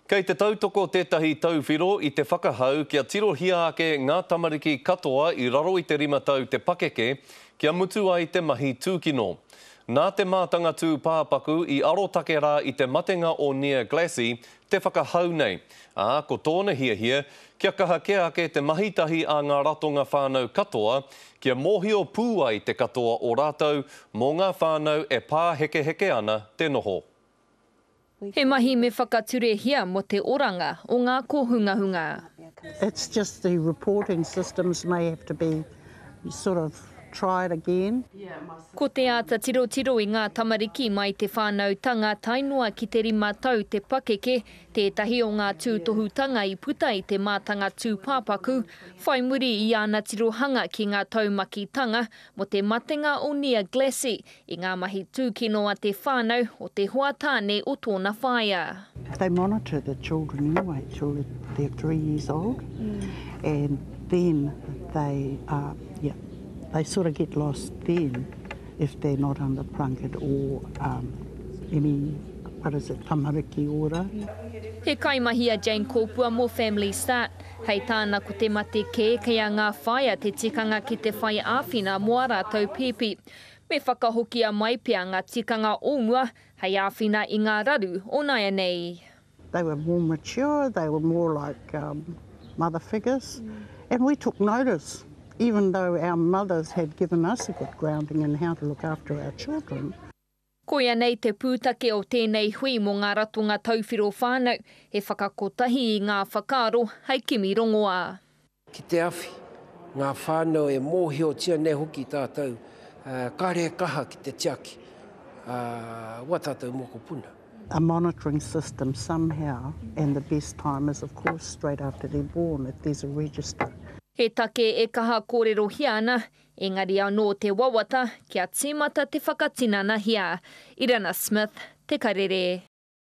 Kei te tautoko tētahi tauwhiro i te whakahau kia tirohia ake ngā tamariki katoa i raro i te 5 tau te pakeke kia mutu ai te mahi tūkino. Nā te mātanga tū pāpaku i arotake rā i te matenga o Near Glassy te whakahau nei. Ko tōna hiahia kia kaha ke ake te mahitahi a ngā ratonga whānau katoa kia mōhio pū ai te katoa o rātou mō ngā whānau e pā heke heke ana te noho. He mahi me whakaturehia mo te oranga o ngā kohungahunga. It's just the reporting systems may have to be sort of tried again. Ko te ata tiro i ngā tamariki mai te whānau tanga tainua ki te 5 tau te pakeke, tētahi o ngā tūtohutanga i puta i te mātanga tū pāpaku, whai muri i ana tirohanga ki ngā taumakitanga mo te matenga o Near Glassy i ngā mahi tūkino a te whānau o te hoatāne o tōna whaia. They monitor the children anyway till they're 3 years old, and then they sort of get lost then if they're not under plunket or any, tamariki ora. He kaimahia Jane Kōpua mō Family Start. Hei tāna ko te mate ke kia ngā whaia te tikanga ki te whai āwhina mo a rātou pipi. Me whakahokia mai pia ngā tikanga o mua, hei āwhina i ngā raru o naia nei. They were more mature, they were more like mother figures, and we took notice. Even though our mothers had given us a good grounding in how to look after our children. Koia nei te pūtake o tēnei hui mo ngā ratonga tauwhiro whānau, he whakakotahi i ngā whakaaro hei Kimi Rongoa. Ki te awhi, ngā whānau e mōhio tia ne hoki tātou, kāre kaha ki te tiaki, wa tātou moko puna. A monitoring system somehow, and the best time is of course straight after they're born, if there's a register. He take e kaha kōrero hia ana, engari anō te wawata kia tīmata te whakatinana hia. Irana Smith, Te Karere.